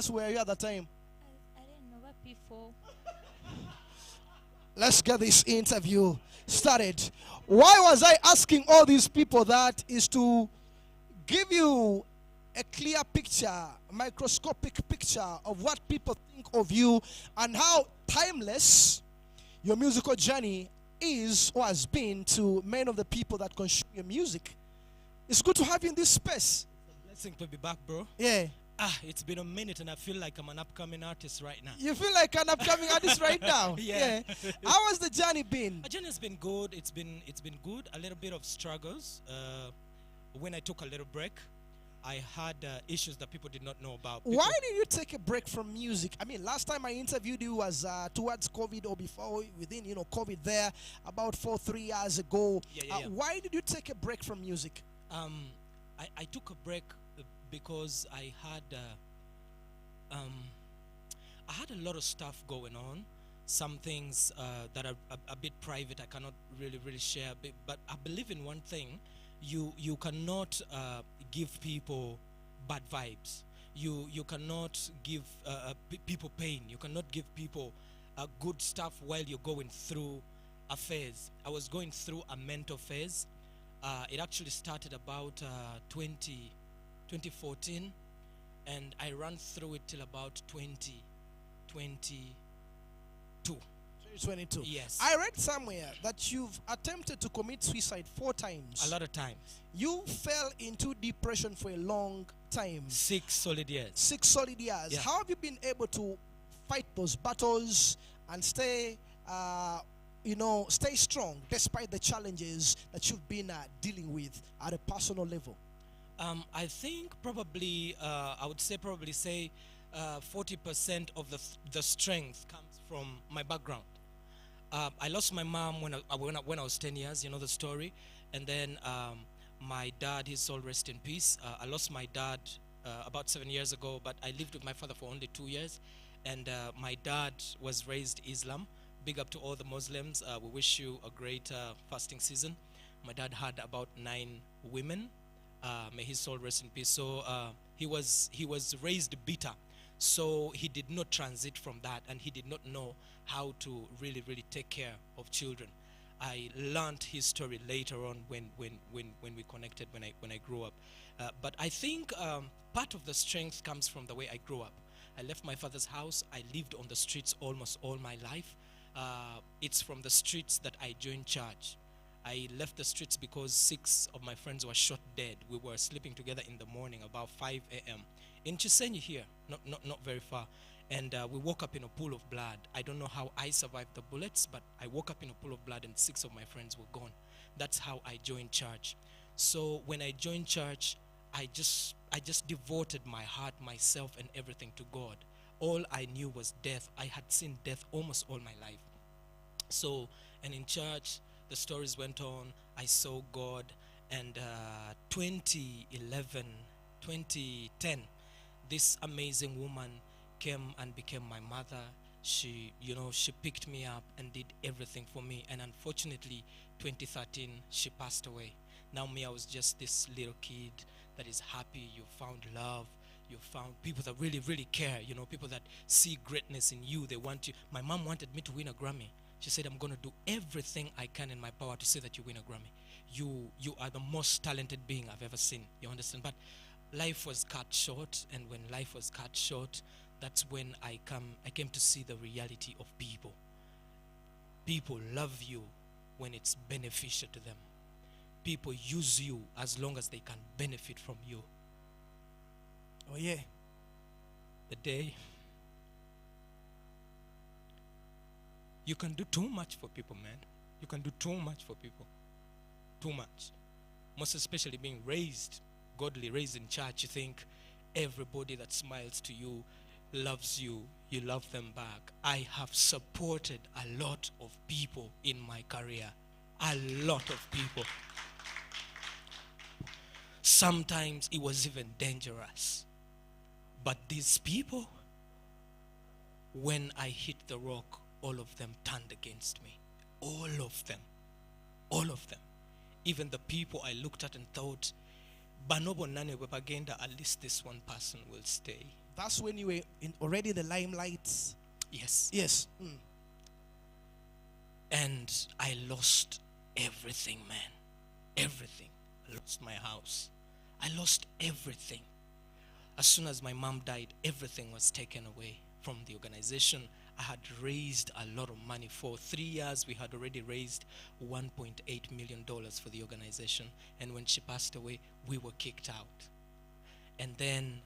class were you at the time? I didn't know what before. Let's get this interview started. Why was I asking all these people that is to give you a clear picture, a microscopic picture of what people think of you and how timeless your musical journey is or has been to many of the people that consume your music. It's good to have you in this space. Blessing to be back, bro. Yeah. It's been a minute and I feel like I'm an upcoming artist right now. You feel like an upcoming artist right now? Yeah. How has the journey been? The journey has been good. It's been good. A little bit of struggles. When I took a little break, I had issues that people did not know about. Why did you take a break from music? I mean, last time I interviewed you was towards COVID or before, within, COVID there, about 3 years ago. Yeah. Why did you take a break from music? I took a break because I had a lot of stuff going on. Some things that are a bit private I cannot really share. But I believe in one thing: you cannot give people bad vibes. You cannot give people pain. You cannot give people good stuff while you're going through a phase. I was going through a mental phase. It actually started about 2014, and I ran through it till about 2022. 2022. Yes. I read somewhere that you've attempted to commit suicide 4 times. A lot of times. You fell into depression for a long time. 6 solid years. 6 solid years. Yeah. How have you been able to fight those battles and stay strong despite the challenges that you've been dealing with at a personal level? I think probably, I would say 40% of the strength comes from my background. I lost my mom when I was 10 years, you know the story. And then my dad, his soul rest in peace. I lost my dad about 7 years ago, but I lived with my father for only 2 years. And my dad was raised Islam. Big up to all the Muslims. We wish you a great fasting season. My dad had about 9 women. May his soul rest in peace. So he was raised bitter. So he did not transit from that, and he did not know how to really take care of children. I learned his story later on when we connected, when I grew up. But I think part of the strength comes from the way I grew up. I left my father's house. I lived on the streets almost all my life. It's from the streets that I joined church. I left the streets because 6 of my friends were shot dead. We were sleeping together in the morning about 5 a.m. in Chisenyi here, not very far. And we woke up in a pool of blood. I don't know how I survived the bullets, but I woke up in a pool of blood and 6 of my friends were gone. That's how I joined church. So when I joined church, I just devoted my heart, myself, and everything to God. All I knew was death. I had seen death almost all my life. So, and in church, the stories went on. I saw God. And 2011, 2010, this amazing woman came and became my mother. She picked me up and did everything for me. And unfortunately, 2013, she passed away. Now me, I was just this little kid that is happy. You found love. You found people that really care. People that see greatness in you. They want you. My mom wanted me to win a Grammy. She said, I'm going to do everything I can in my power to say that you win a Grammy. You are the most talented being I've ever seen. You understand? But life was cut short, and when life was cut short, that's when I came to see the reality of people. People love you when it's beneficial to them. People use you as long as they can benefit from you. Oh yeah. The day you can do too much for people, man. You can do too much for people. Too much. Most especially being godly raised in church. You think everybody that smiles to you loves you. You love them back. I have supported a lot of people in my career. A lot of people. Sometimes it was even dangerous. But these people, when I hit the rock, all of them turned against me. All of them. All of them. Even the people I looked at and thought, Banobo Nane Webagenda, at least this one person will stay. That's when you were already in the limelight. Yes. Yes. And I lost everything, man. Everything. I lost my house. I lost everything. As soon as my mom died, everything was taken away from the organization. I had raised a lot of money. For 3 years, we had already raised $1.8 million for the organization. And when she passed away, we were kicked out. And then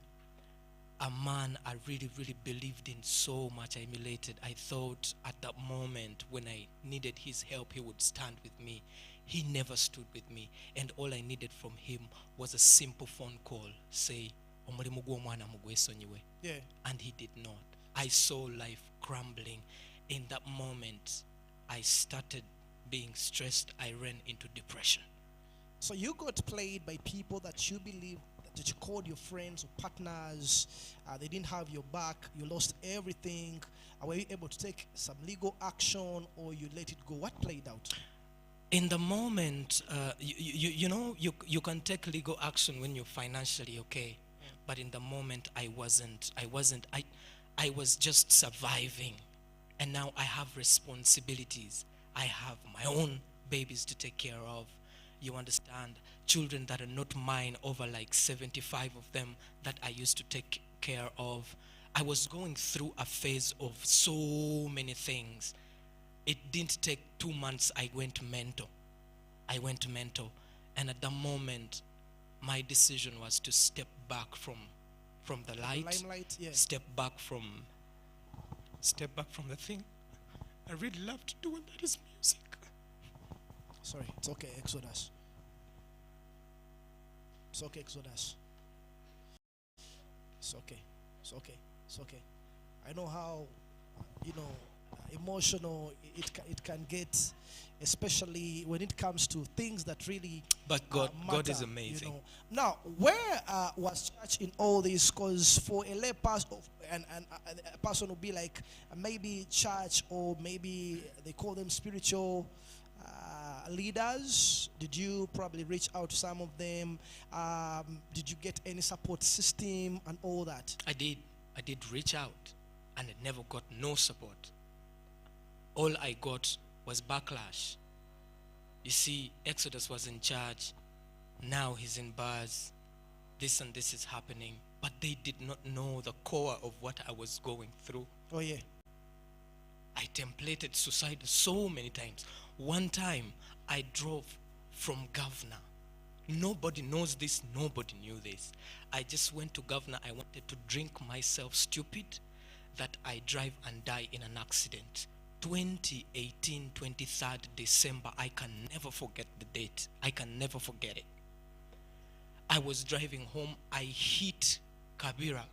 a man I really, really believed in so much, I emulated. I thought at that moment when I needed his help, he would stand with me. He never stood with me. And all I needed from him was a simple phone call. Say, "Omulimu gw'omwana mugwesonyiwe." Yeah. And he did not. I saw life crumbling. In that moment, I started being stressed. I ran into depression. So you got played by people that you believe that you called your friends or partners. They didn't have your back. You lost everything. Were you able to take some legal action, or you let it go? What played out? In the moment, you can take legal action when you're financially okay. But in the moment, I was just surviving. And now I have responsibilities. I have my own babies to take care of. You understand? Children that are not mine, over like 75 of them that I used to take care of. I was going through a phase of so many things. It didn't take 2 months, I went mental. And at the moment, my decision was to step back from the light. Limelight, yeah. Step back from the thing I really love to do, and that is music. Sorry, it's okay, Exodus. It's okay, Exodus. It's okay. It's okay. It's okay. I know how, emotional it can get, especially when it comes to things that really But God matter, is amazing. Now, where was church in all this? Because for a lay person, and a person would be like, maybe church, or maybe they call them spiritual leaders. Did you probably reach out to some of them? Did you get any support system and all that? I did reach out, and I never got no support. All I got was backlash. You see, Exodus was in charge. Now he's in bars. This and this is happening. But they did not know the core of what I was going through. Oh, yeah. I templated suicide so many times. One time, I drove from Governor. Nobody knows this. Nobody knew this. I just went to Governor. I wanted to drink myself stupid that I drive and die in an accident. 2018, 23rd December. I can never forget the date. I can never forget it. I was driving home. I hit Kabira.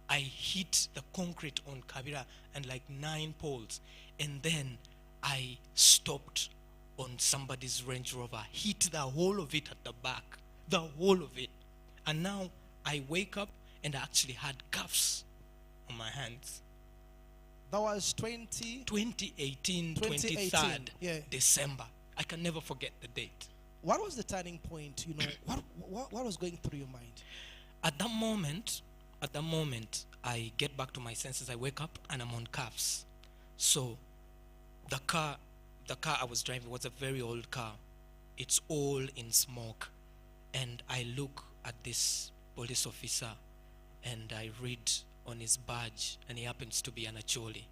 I hit the concrete on Kabira and like 9 poles. And then I stopped on somebody's Range Rover. Hit the whole of it at the back. The whole of it. And now I wake up and I actually had cuffs on my hands. That was 2018, 23rd yeah. December. I can never forget the date. What was the turning point? What was going through your mind? At that moment, I get back to my senses. I wake up and I'm on cuffs. So the car I was driving was a very old car. It's all in smoke. And I look at this police officer and I read on his badge, and he happens to be an Acholi.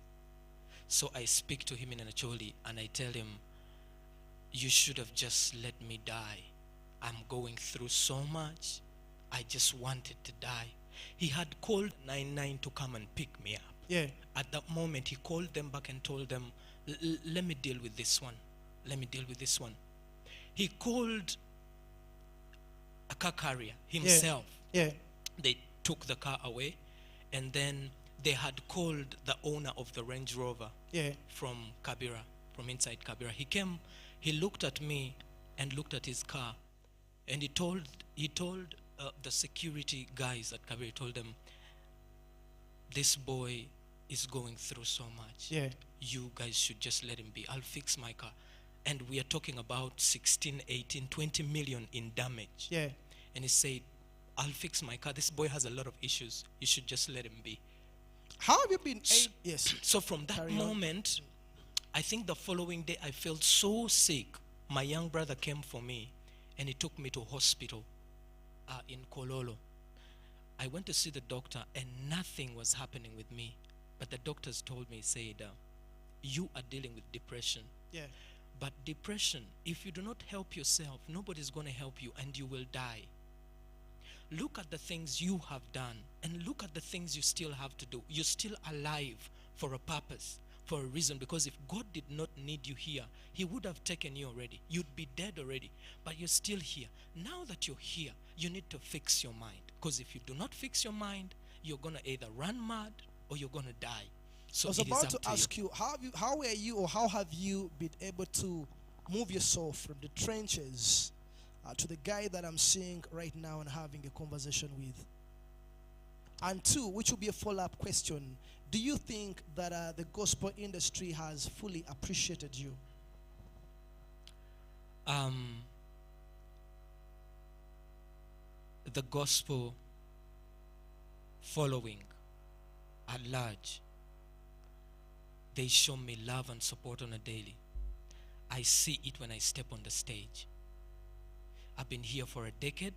So I speak to him in an Acholi and I tell him, you should have just let me die. I'm going through so much. I just wanted to die. He had called 99 to come and pick me up. Yeah. At that moment, he called them back and told them, let me deal with this one. He called a car carrier himself. Yeah. They took the car away, and then they had called the owner of the Range Rover from Kabira, from inside Kabira. He came, he looked at me and looked at his car, and he told the security guys at Kabira, he told them, this boy is going through so much. Yeah. You guys should just let him be. I'll fix my car. And we are talking about 16, 18, 20 million in damage. Yeah. And he said, I'll fix my car. This boy has a lot of issues. You should just let him be. How have you been? Yes. So from that Carry on. moment, I think the following day I felt so sick. My young brother came for me and he took me to hospital in Kololo. I went to see the doctor and nothing was happening with me. But the doctors told me, said, you are dealing with depression. Yeah. But depression, if you do not help yourself, nobody's going to help you and you will die. Look at the things you have done and look at the things you still have to do. You're still alive for a purpose, for a reason, because if God did not need you here, he would have taken you already. You'd be dead already, but you're still here. Now that you're here, you need to fix your mind, because if you do not fix your mind, you're going to either run mad or you're going to die. So I was about to ask you, how were you, or how have you been able to move yourself from the trenches to the guy that I'm seeing right now and having a conversation with? And two, which will be a follow-up question, do you think that the gospel industry has fully appreciated you? The gospel following at large, they show me love and support on a daily. I see it when I step on the stage. I've been here for a decade.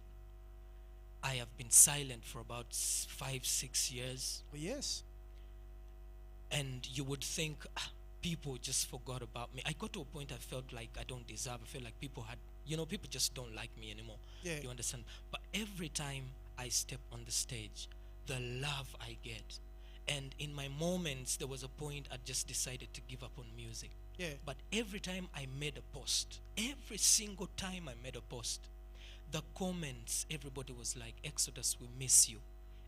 I have been silent for about 5-6 years. Oh, yes. And you would think people just forgot about me. I got to a point I felt like I don't deserve. I felt like people had, people just don't like me anymore. Yeah. You understand? But every time I step on the stage, the love I get. And in my moments, there was a point I just decided to give up on music. Yeah. But every time I made a post, every single time I made a post, the comments, everybody was like, Exodus, we miss you.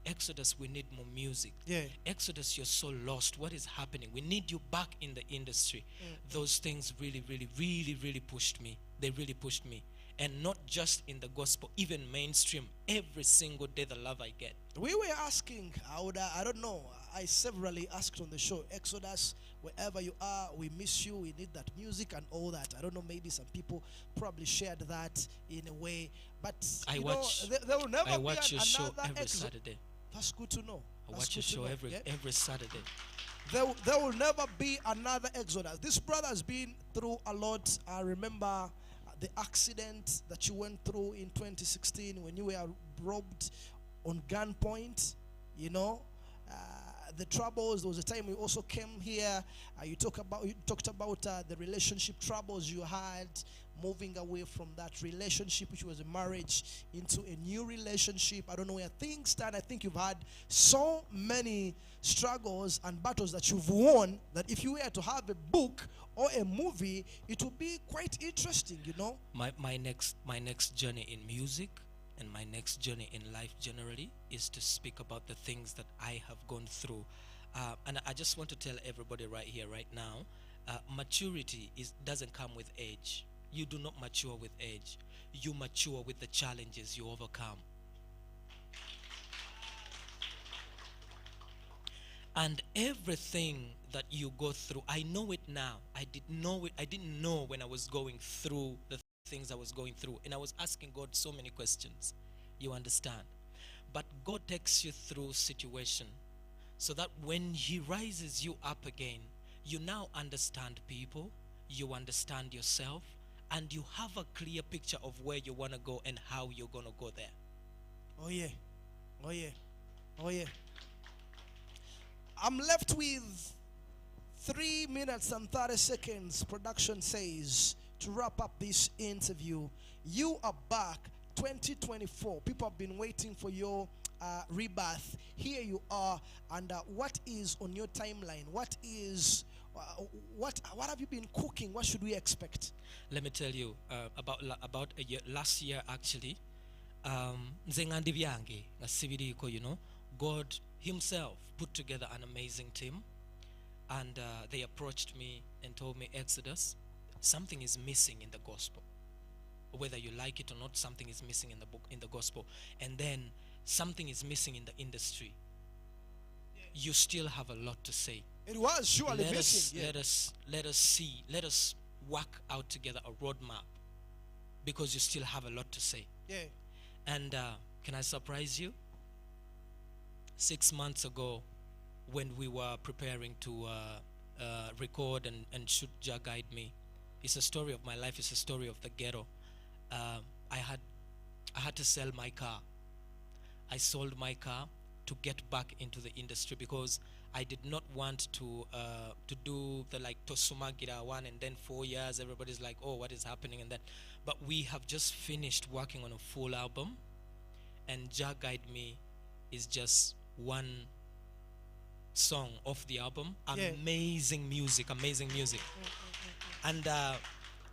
Exodus, we need more music. Yeah. Exodus, you're so lost. What is happening? We need you back in the industry. Those things really, really, really, really pushed me. They really pushed me. And not just in the gospel, even mainstream. Every single day, the love I get. We were asking, I don't know, I severally asked on the show, Exodus, wherever you are, we miss you, we need that music and all that. I don't know, maybe some people probably shared that in a way, but there will never be your show every Exodus. Saturday. That's good to know. I watch your show every Saturday. There will never be another Exodus. This brother has been through a lot. I remember the accident that you went through in 2016 when you were robbed on gunpoint, the troubles. There was a time you also came here. You talked about the relationship troubles you had, moving away from that relationship, which was a marriage, into a new relationship. I don't know where things stand. I think you've had so many struggles and battles that you've won that if you were to have a book or a movie, it would be quite interesting, My next journey in music and my next journey in life generally is to speak about the things that I have gone through. And I just want to tell everybody right here, right now, maturity doesn't come with age. You do not mature with age. You mature with the challenges you overcome. And everything that you go through, I know it now. I didn't know when I was going through the things I was going through. And I was asking God so many questions. You understand? But God takes you through situation so that when he rises you up again, you now understand people, you understand yourself, and you have a clear picture of where you want to go and how you're going to go there. Oh yeah. Oh yeah. Oh yeah. I'm left with 3 minutes and 30 seconds, production says, to wrap up this interview. You are back, 2024. People have been waiting for your rebirth. Here you are. And what is on your timeline? What have you been cooking? What should we expect? Let me tell you about a year, last year actually. God himself put together an amazing team, and they approached me and told me, Exodus, something is missing in the gospel. Whether you like it or not, something is missing in the gospel, and then something is missing in the industry. You still have a lot to say. It was surely missing. Let us work out together a roadmap, because you still have a lot to say. Yeah. And Can I surprise you? 6 months ago, when we were preparing to record and shoot Jah Guide Me, it's a story of my life. It's a story of the ghetto. I had to sell my car. I sold my car to get back into the industry because I did not want to do the like Tosuma Gira 1 and then 4 years. Everybody's like, oh, what is happening? And then, but we have just finished working on a full album, and Jah Guide Me is just one song off the album. Yeah. Amazing music, amazing music. And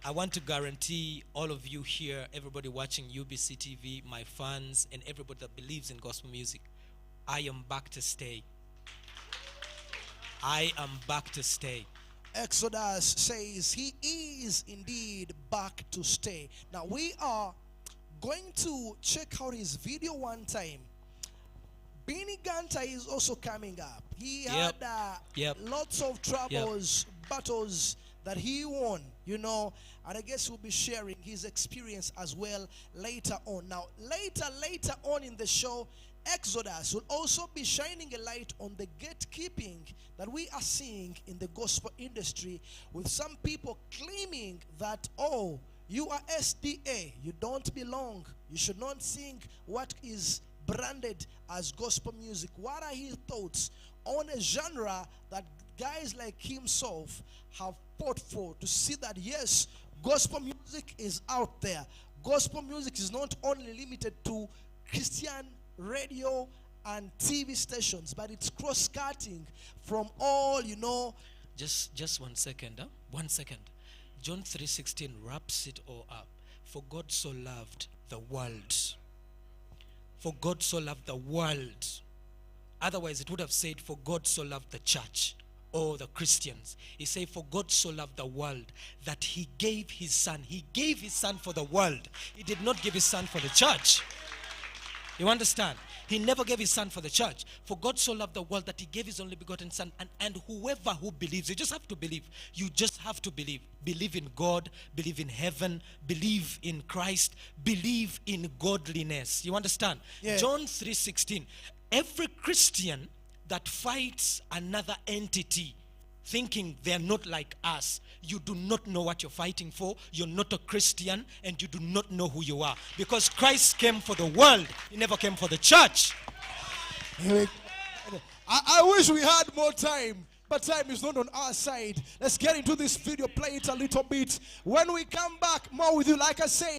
I want to guarantee all of you here, everybody watching UBC TV, my fans, and everybody that believes in gospel music, I am back to stay. I am back to stay. Exodus says he is indeed back to stay. Now we are going to check out his video one time. Benny Ganta is also coming up. He had lots of troubles, battles that he won, you know, and I guess we'll be sharing his experience as well later on. Now, later on in the show, Exodus will also be shining a light on the gatekeeping that we are seeing in the gospel industry, with some people claiming that, oh, you are SDA, you don't belong, you should not sing what is branded as gospel music. What are his thoughts on a genre that guys like himself have fought for, to see that yes, gospel music is out there. Gospel music is not only limited to Christian radio and TV stations, but it's cross-cutting from all, you know. Just 1 second, huh? 1 second. John 3:16 wraps it all up. For God so loved the world. For God so loved the world. Otherwise, it would have said, for God so loved the church or the Christians. He said, for God so loved the world that he gave his son. He gave his son for the world. He did not give his son for the church. You understand? He never gave his son for the church. For God so loved the world that he gave his only begotten son. And whoever who believes, you just have to believe. You just have to believe. Believe in God. Believe in heaven. Believe in Christ. Believe in godliness. You understand? Yeah. John 3:16. Every Christian that fights another entity thinking they're not like us, you do not know what you're fighting for. You're not a Christian, and you do not know who you are, because Christ came for the world. He never came for the church. I wish we had more time, but time is not on our side. Let's get into this video, play it a little bit. When we come back, more with you. Like I say,